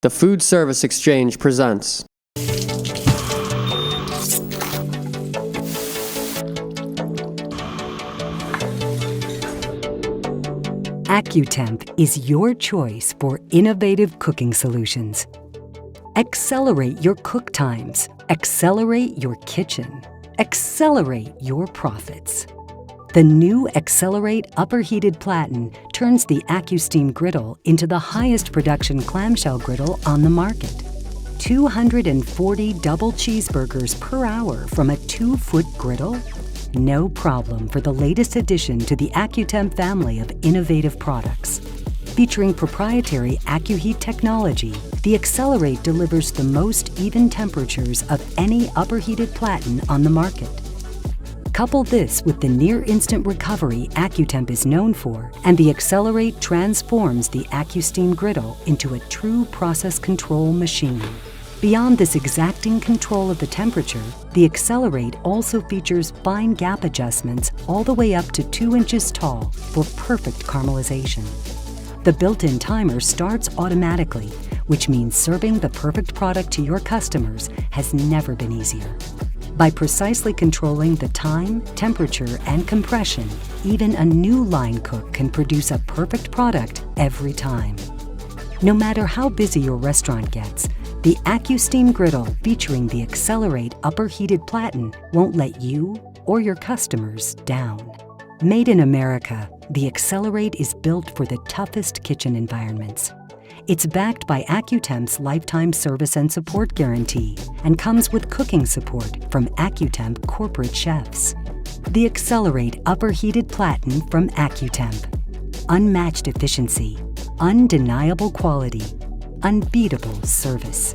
The Food Service Exchange presents. AccuTemp is your choice for innovative cooking solutions. Accelerate your cook times, accelerate your kitchen, accelerate your profits. The new XLR8 upper heated platen turns the Accu-Steam Griddle into the highest production clamshell griddle on the market. 240 double cheeseburgers per hour from a 2-foot griddle? No problem for the latest addition to the AccuTemp family of innovative products. Featuring proprietary AccuHeat technology, the XLR8 delivers the most even temperatures of any upper heated platen on the market. Couple this with the near-instant recovery AccuTemp is known for, and the XLR8 transforms the Accu-Steam Griddle into a true process control machine. Beyond this exacting control of the temperature, the XLR8 also features fine gap adjustments all the way up to 2 inches tall for perfect caramelization. The built-in timer starts automatically, which means serving the perfect product to your customers has never been easier. By precisely controlling the time, temperature, and compression, even a new line cook can produce a perfect product every time. No matter how busy your restaurant gets, the Accu-Steam Griddle featuring the XLR8 upper heated platen won't let you or your customers down. Made in America, the XLR8 is built for the toughest kitchen environments. It's backed by AccuTemp's lifetime service and support guarantee and comes with cooking support from AccuTemp corporate chefs. The XLR8 upper heated platen from AccuTemp. Unmatched efficiency, undeniable quality, unbeatable service.